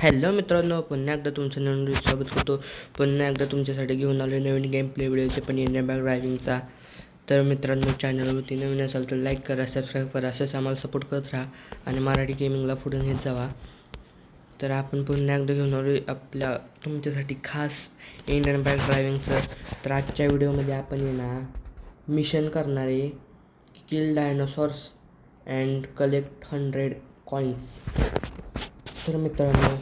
Hello मित्रांनो, पुन्हा एकदा तुमचं नवीन स्वागत करतो. पुन्हा एकदा तुमच्यासाठी घेऊन आलो नवीन गेम प्ले व्हिडिओचे, पण इंडियन बॅग ड्रायव्हिंगचा. तर मित्रांनो, चॅनलवरती नवीन असाल तर लाईक करा, सबस्क्राईब करा, असंच आम्हाला सपोर्ट करत राहा आणि मराठी गेमिंगला पुढे नेत जावा. तर आपण पुन्हा एकदा घेऊन आलो आपल्या तुमच्यासाठी खास इंडियन बॅग ड्रायव्हिंगचं. तर आजच्या व्हिडिओमध्ये आपण मिशन करणार आहे, किल डायनोसॉर्स अँड कलेक्ट 100 कॉईन्स. तर मित्रांनो,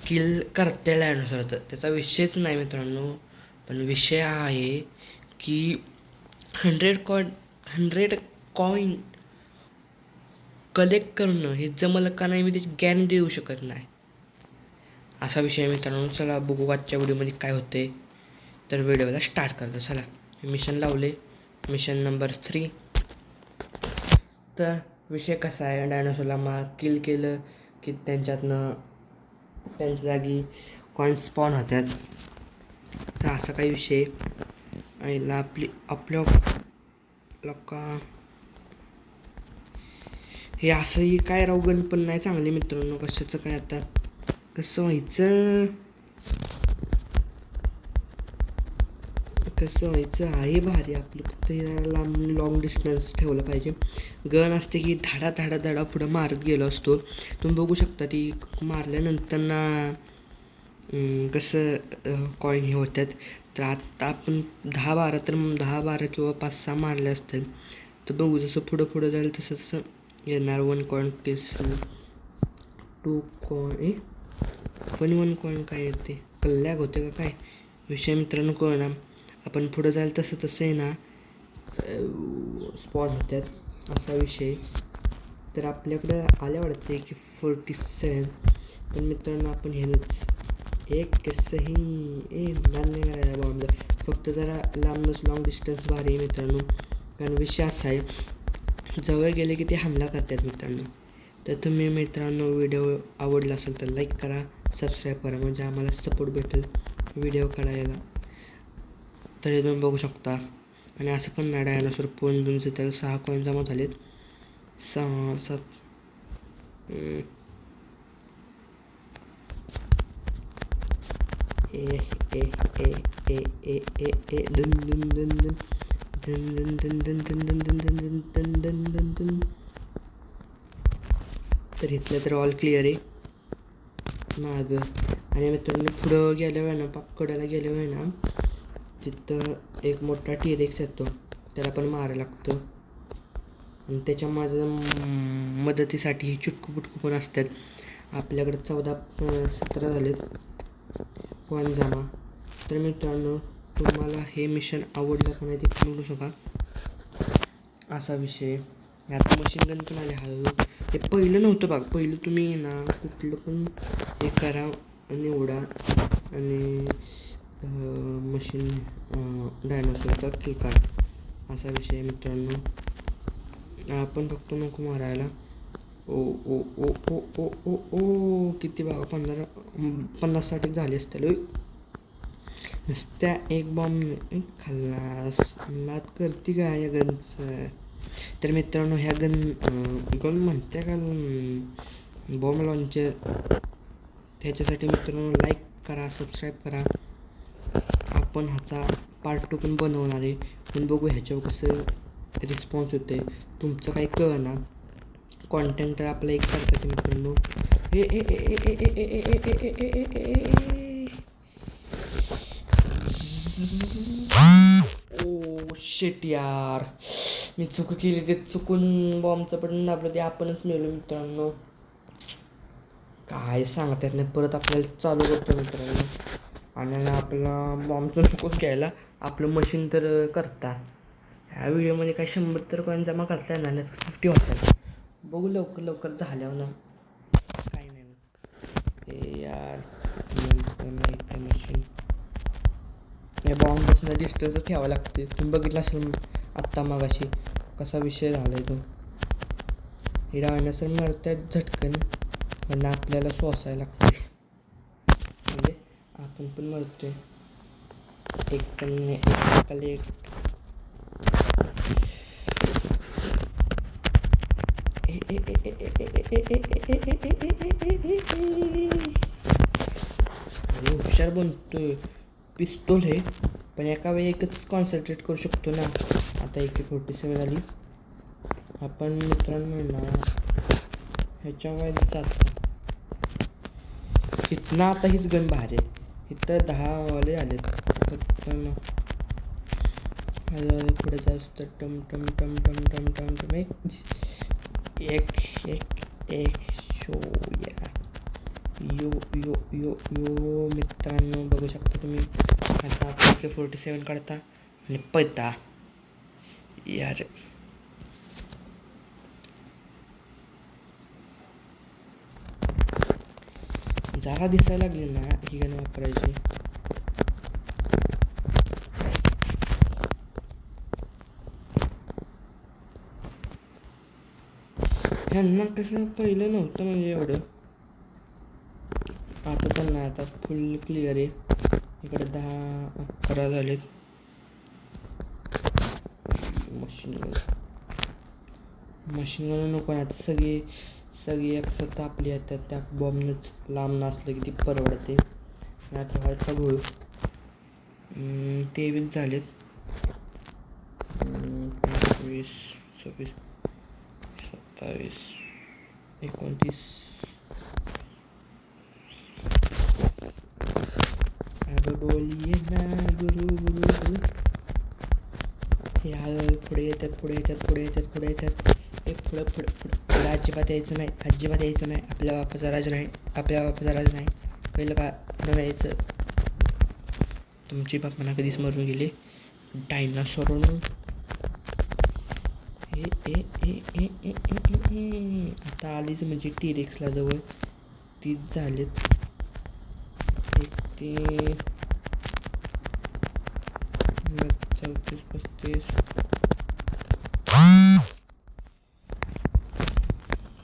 किल करता डायनोसॉर तर त्याचा विषयच नाही मित्रांनो, पण विषय हा आहे की 100 कॉईन कलेक्ट करणं हे जमलं का नाही मी त्याची गॅरंटी देऊ शकत नाही. असा विषय मित्रांनो. चला बघू आजच्या व्हिडिओमध्ये काय होते. तर व्हिडिओला स्टार्ट करतो. चला, मिशन लावले, मिशन नंबर 3. तर विषय कसा आहे, डायनोसॉरला किल केलं की त्यांच्या जागी कॉइन स्पॉन होतात. तर असा काही विषय आईला आपल्या लोका हे असंही काय रावगण पण नाही चांगले मित्रांनो. कशाचं काय आता कसं व्हायचं आहे भारी. आपलं फक्त लांब लॉंग डिस्टन्स ठेवलं पाहिजे. गन असते की धाडा पुढं मारत गेलो असतो. तुम्ही बघू शकता ती मारल्यानंतर कसं कॉईन हे होतात. तर आता आपण 10-12 किंवा 5-6 मारले असतील तर बघू, जसं पुढं जाईल तसं येणार. 1 कॉईन प्लीज, 2 कॉईन, 1 कॉईन काय येते, कल्ल्याग होते का काय विषय मित्रांनो कळना. आपण पुढं जाईल तसं स्पॉन होतात असा विषय. तर आपल्याकडं आल्या वाटते की 47. पण मित्रांनो आपण एक कसंही बॉम्ब फक्त जरा लॉंग डिस्टन्स भारी आहे मित्रांनो. कारण विषय असा आहे, जवळ गेले की ते हमला करतात मित्रांनो. तर तुम्ही मित्रांनो व्हिडिओ आवडला असेल तर लाईक करा, सबस्क्राईब करा, म्हणजे आम्हाला सपोर्ट भेटेल व्हिडिओ काढायला. तर हे तुम्ही बघू शकता. आणि असं पण नाही, डायनोसॉर पोन तुमचे त्याला 6 कॉईन जमा झालेत. 6-7 तर इथलं तर ऑल क्लिअर आहे मागं. आणि मित्रांनो पुढं गेल्यावर ना, पाककड्याला गेल्यावर ना, तिथं एक मोठा टी-रेक्स येतो, त्याला पण मारायला लागतं. आणि त्याच्या मदतीसाठी चुटकू पुटकू पण असतात. आपल्याकडे 14-17 झालेत कॉईन जमा. तर मित्रांनो, तुम्हाला हे मिशन आवडलं का नाही ते सांगू शका. असा विषय. आता मशीन गन पण आले हळूहळू. ते पहिलं नव्हतं बघा. पहिलं तुम्ही कुठलं पण हे करा आणि उडा आणि मशीन डायनोसॉरचा किल करा असा विषय मित्रांनो. आपण फक्त नको मारायला. ओ किती बघा, 50-60 झाले असतील नुसत्या एक बॉम्ब खाल्लास. लात करते का या गनचं. तर मित्रांनो ह्या गन म्हणते का बॉम्ब लॉन्चर, त्याच्यासाठी मित्रांनो लाईक करा, सबस्क्राईब करा. आपण ह्याचा पार्ट 2 पण बनवणार आहे. पण बघू ह्याच्यावर कसं रिस्पॉन्स होते. तुमचं काही कळना, कॉन्टेंट तर आपला एकसारखाच मित्रांनो. ओ शिट यार, मी चूक केली. ते चुकून बॉम्बचं बटन दाबलं, ते आपणच मेलो मित्रांनो. काय सांगता येत नाही. परत आपल्याला चालू करतो मित्रांनो. आणि आपला बॉम्बचं नकोच घ्यायला, आपलं मशीन तर करता. ह्या व्हिडिओमध्ये काय 100 तर कॉईन जमा करता येणार नाही, 50 होतात. बघू लवकर झाल्यावर ना. काय नाही हे यार, नंतर मशीन हे बॉम्बपासून डिस्टन्स ठेवावं लागते. तुम्ही बघितलं असेल आत्ता मागाशी कसा विषय झाला आहे तो. हे डायनोसॉर मरतात झटकन, पण आपल्याला सोसायला लागते, म्हणजे आपण पण मरतोय. हुशार बनतोय. पिस्तूल हे पण एका वेळी एकच कॉन्सन्ट्रेट करू शकतो ना. आता AK-47 आली. आपण मित्रांनो ना ह्याच्या वेळेला जातो. इथनं आता हीच गन बाहेर आहे. इथं 10 वाले आलेत. फक्त मग हळूहळू पुढे जास्त टम टम टम टम टम टम टम एक एक एक एक शो या यो यो यो यो मित्रांनो बघू शकता तुम्ही. आता AK-47 काढता आणि पळता यार. जरा दिसायला लागली ना ही गण वापरायची. ह्यांना कसं पहिलं नव्हतं म्हणजे एवढं. आता तर नाही, आता फुल क्लिअर आहे. इकडे 10-11 झालेत. मशीन गन नको आहे आता. सगळी एकसाथ आपली येतात. त्या बॉम्बनंच लांब नसलं की ती परवडते. आता व्हायचा घोळ 23 झालेत. 25, 26, 27, 29. अब बोलिए ना गुरु गुरु गुरु. हे हळूहळू पुढे येतात पुढे येतात पुढे येतात पुढे येतात. हे पुढं पुढं पुढं पुढं अजिबात यायचं नाही. अजिबात यायचं नाही. आपल्या बापाचा राज नाही. आपल्या बापाचा राज नाही. पहिलं का पुढं यायचं. तुमची बाप मला कधीच मरून गेले डायनासोर. आता आलीच म्हणजे T-Rexला जवळ 30 झालेत. एक ते 34, 35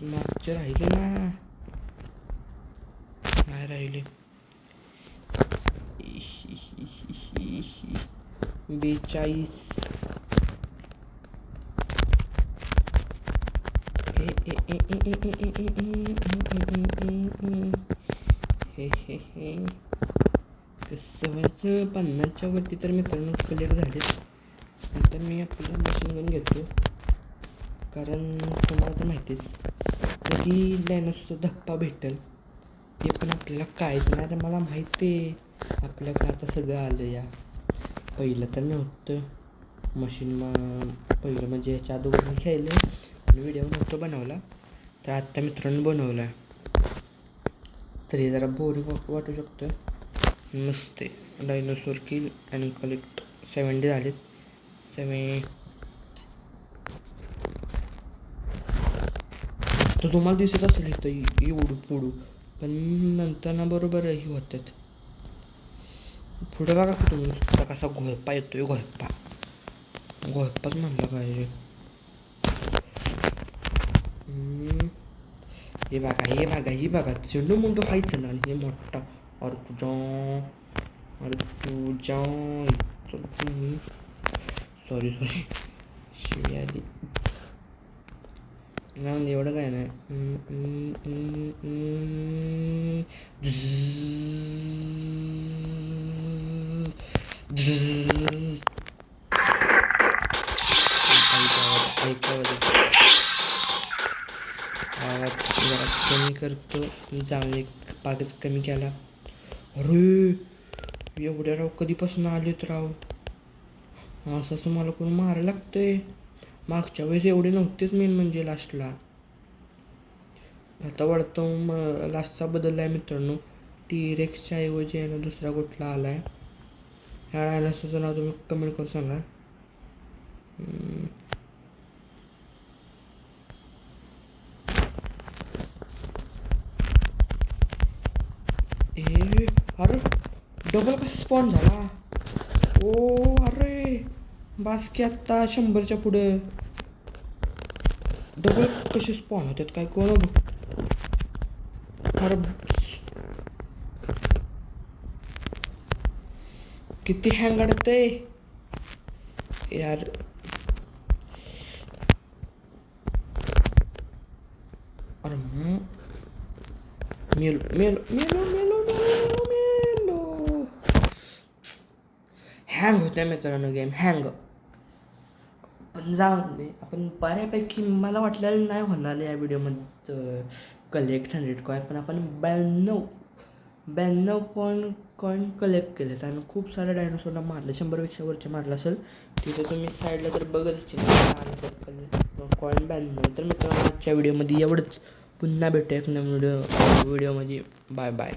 मागचे राहिले ना. नाही राहिले. 42. कसं व्हायचं 50च्या वरती तर मित्रांनो क्लिअर झालेत. नंतर मी आपलं मशीन गन घेतो. कारण तुम्हाला तर माहितीच कधी डायनोसॉरचा धप्पा भेटेल ते पण आपल्याला काहीच नाही. तर मला माहिती आहे आपल्याकडे आता सगळं आलं. या पहिलं तर नव्हतं मशीन. पहिलं म्हणजे ह्याच्या अगोदर मी खेळलं आणि व्हिडिओ नव्हतं बनवला. तर आत्ता मित्रांनो बनवला. तर हे जरा बोरिंग वाटू शकतं. मस्त आहे. डायनोसॉर किल अँड कलेक्ट 70 झालेत. 7 तर तुम्हाला दिसत असेल इथं एवढं पुढं. पण नंतर ना बरोबर ही होतात. पुढं बघा की तुम्ही नुसता कसा घोळपा येतोय. घोळपाच म्हणलं पाहिजे. हे बघा चेंडू मुंडू खायचं ना. आणि हे मोठा अरे तुझ्या सॉरी शिवी आली. नाही एवढं काय नाही. आवाज जरा कमी करतो. जाऊन एक पाकच कमी केला. अरे एवढ्या राव कधीपासून आलेत राव. असं मला कोण मारायला लागतंय. मागच्या वेळेस एवढे नव्हतेच मेन म्हणजे लास्टला. आता वाटतं लास्टचा बदलला आहे मित्रांनो. T-Rexच्या ऐवजी आहे ना दुसरा कुठला आला आहे. ह्या डायनासॉरचं नाव तुम्ही कमेंट करून सांगा. अरे डबल कसा स्पॉन झाला. ओ अरे बासकी आत्ता 100च्या पुढं डबल कसे स्पॉन होतात काय कोण. अरे किती हँग अडकतंय यार. अरे मेलो मेलो मेलो मेलो मेलो मेलो. हँग होत्या मित्रांनो, गेम हँग. पण जाऊन दे, आपण बऱ्यापैकी मला वाटलेलं नाही होणार या व्हिडिओमध्ये कलेक्ट 100 कॉईन, पण आपण 92 कॉईन कलेक्ट केलेत आणि खूप साऱ्या डायनोसॉरला मारले, 100पेक्षा वरचे मारलं असेल. तिथे तुम्ही साईडला तर बघत कॉईन 92. तर मित्रांनो आजच्या व्हिडिओमध्ये एवढंच. पुन्हा भेटूया एक नवीन व्हिडिओमध्ये. Bye bye.